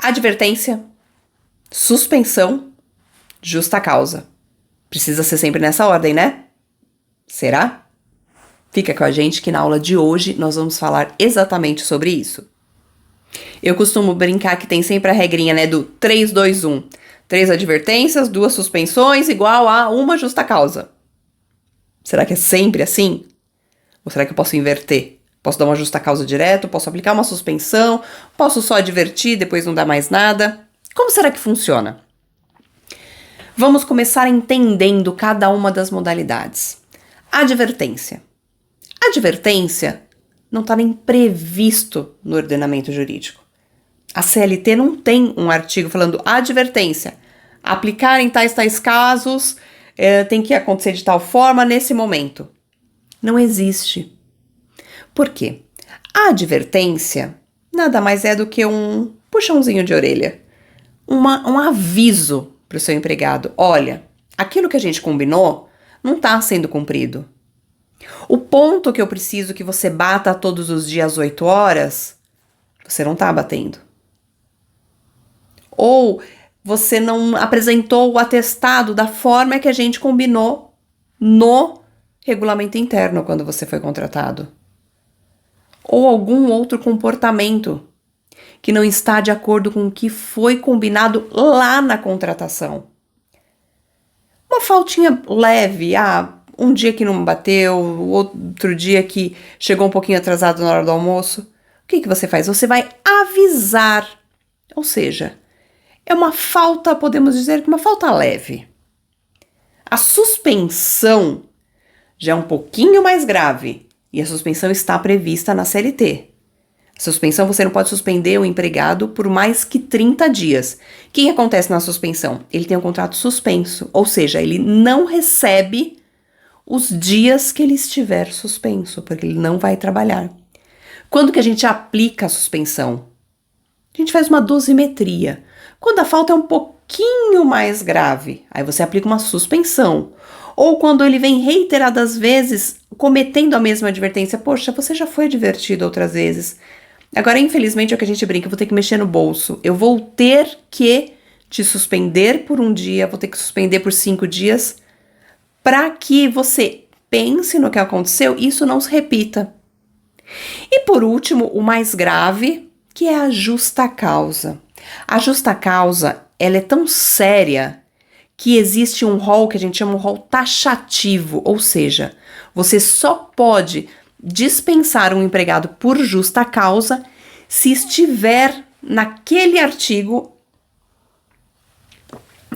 Advertência, suspensão, justa causa. Precisa ser sempre nessa ordem, né? Será? Fica com a gente que na aula de hoje nós vamos falar exatamente sobre isso. Eu costumo brincar que tem sempre a regrinha, né, do 3, 2, 1. 3 advertências, 2 suspensões, igual a uma justa causa. Será que é sempre assim? Ou será que eu posso inverter? Posso dar uma justa causa direto? Posso aplicar uma suspensão? Posso só advertir, depois não dar mais nada? Como será que funciona? Vamos começar entendendo cada uma das modalidades. Advertência. Advertência não está nem previsto no ordenamento jurídico. A CLT não tem um artigo falando advertência. Aplicar em tais casos, tem que acontecer de tal forma nesse momento. Não existe. Por quê? A advertência nada mais é do que um puxãozinho de orelha. Um aviso para o seu empregado. Olha, aquilo que a gente combinou não está sendo cumprido. O ponto que eu preciso que você bata todos os dias às 8 horas, você não está batendo. Ou você não apresentou o atestado da forma que a gente combinou no regulamento interno quando você foi contratado. Ou algum outro comportamento que não está de acordo com o que foi combinado lá na contratação. Uma faltinha leve, um dia que não bateu, outro dia que chegou um pouquinho atrasado na hora do almoço. O que você faz? Você vai avisar. Ou seja, é uma falta, podemos dizer que uma falta leve. A suspensão já é um pouquinho mais grave e a suspensão está prevista na CLT. A suspensão, você não pode suspender o empregado por mais que 30 dias. O que acontece na suspensão? Ele tem um contrato suspenso, ou seja, ele não recebe os dias que ele estiver suspenso, porque ele não vai trabalhar. Quando que a gente aplica a suspensão? A gente faz uma dosimetria. Quando a falta é um pouquinho mais grave, aí você aplica uma suspensão. Ou quando ele vem reiteradas vezes cometendo a mesma advertência. Poxa, você já foi advertido outras vezes. Agora, infelizmente, é o que a gente brinca, eu vou ter que mexer no bolso. Eu vou ter que te suspender por um dia, vou ter que suspender por 5 dias, para que você pense no que aconteceu e isso não se repita. E por último, o mais grave, que é a justa causa. A justa causa, ela é tão séria que existe um rol que a gente chama um rol taxativo, ou seja, você só pode dispensar um empregado por justa causa se estiver naquele artigo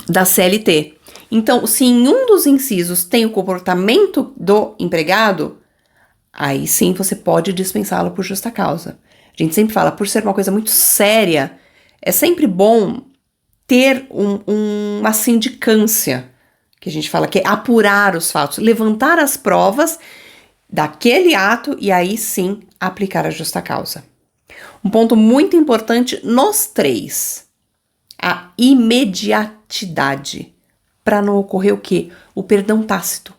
da CLT. Então, se em um dos incisos tem o comportamento do empregado, aí sim você pode dispensá-lo por justa causa. A gente sempre fala, por ser uma coisa muito séria, é sempre bom ter uma sindicância, que a gente fala que é apurar os fatos, levantar as provas daquele ato e aí sim aplicar a justa causa. Um ponto muito importante nos 3, a imediatidade, para não ocorrer o quê? O perdão tácito.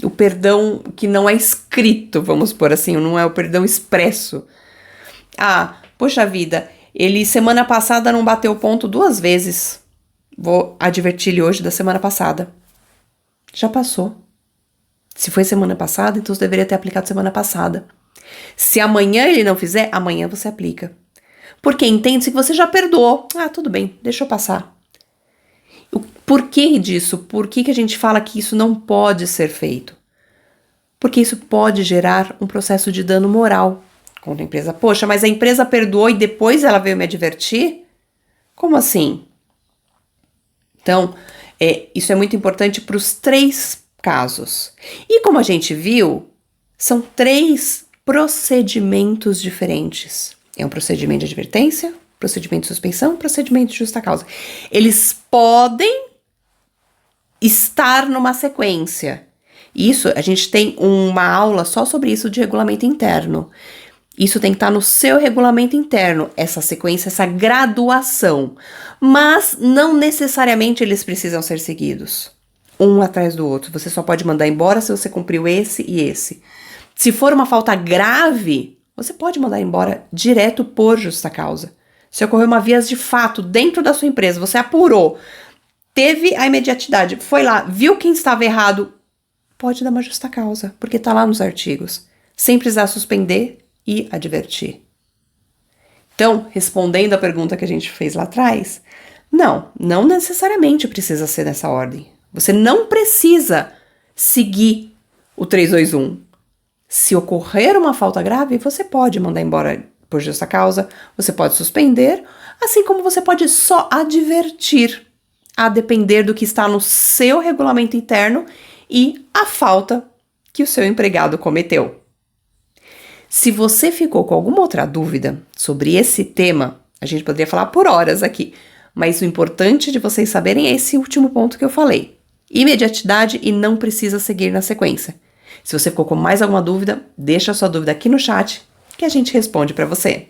O perdão que não é escrito, vamos por assim, não é o perdão expresso. Poxa vida, ele semana passada não bateu ponto 2 vezes. Vou advertir ele hoje da semana passada. Já passou. Se foi semana passada, então você deveria ter aplicado semana passada. Se amanhã ele não fizer, amanhã você aplica. Porque entende-se que você já perdoou. Tudo bem, deixa eu passar. O porquê disso? Por que a gente fala que isso não pode ser feito? Porque isso pode gerar um processo de dano moral contra a empresa. Poxa, mas a empresa perdoou e depois ela veio me advertir? Como assim? Então, isso é muito importante para os 3 casos. E como a gente viu, são 3 procedimentos diferentes. É um procedimento de advertência, procedimento de suspensão, procedimento de justa causa. Eles podem estar numa sequência. Isso, a gente tem uma aula só sobre isso de regulamento interno. Isso tem que estar no seu regulamento interno, essa sequência, essa graduação. Mas não necessariamente eles precisam ser seguidos, um atrás do outro. Você só pode mandar embora se você cumpriu esse e esse. Se for uma falta grave, você pode mandar embora direto por justa causa. Se ocorreu uma vias de fato dentro da sua empresa, você apurou, teve a imediatidade, foi lá, viu quem estava errado, pode dar uma justa causa, porque tá lá nos artigos, sem precisar suspender e advertir. Então, respondendo a pergunta que a gente fez lá atrás, não necessariamente precisa ser nessa ordem. Você não precisa seguir o 321. Se ocorrer uma falta grave, você pode mandar embora por justa causa, você pode suspender, assim como você pode só advertir, a depender do que está no seu regulamento interno e a falta que o seu empregado cometeu. Se você ficou com alguma outra dúvida sobre esse tema, a gente poderia falar por horas aqui, mas o importante de vocês saberem é esse último ponto que eu falei. Imediatidade e não precisa seguir na sequência. Se você ficou com mais alguma dúvida, deixa a sua dúvida aqui no chat que a gente responde para você.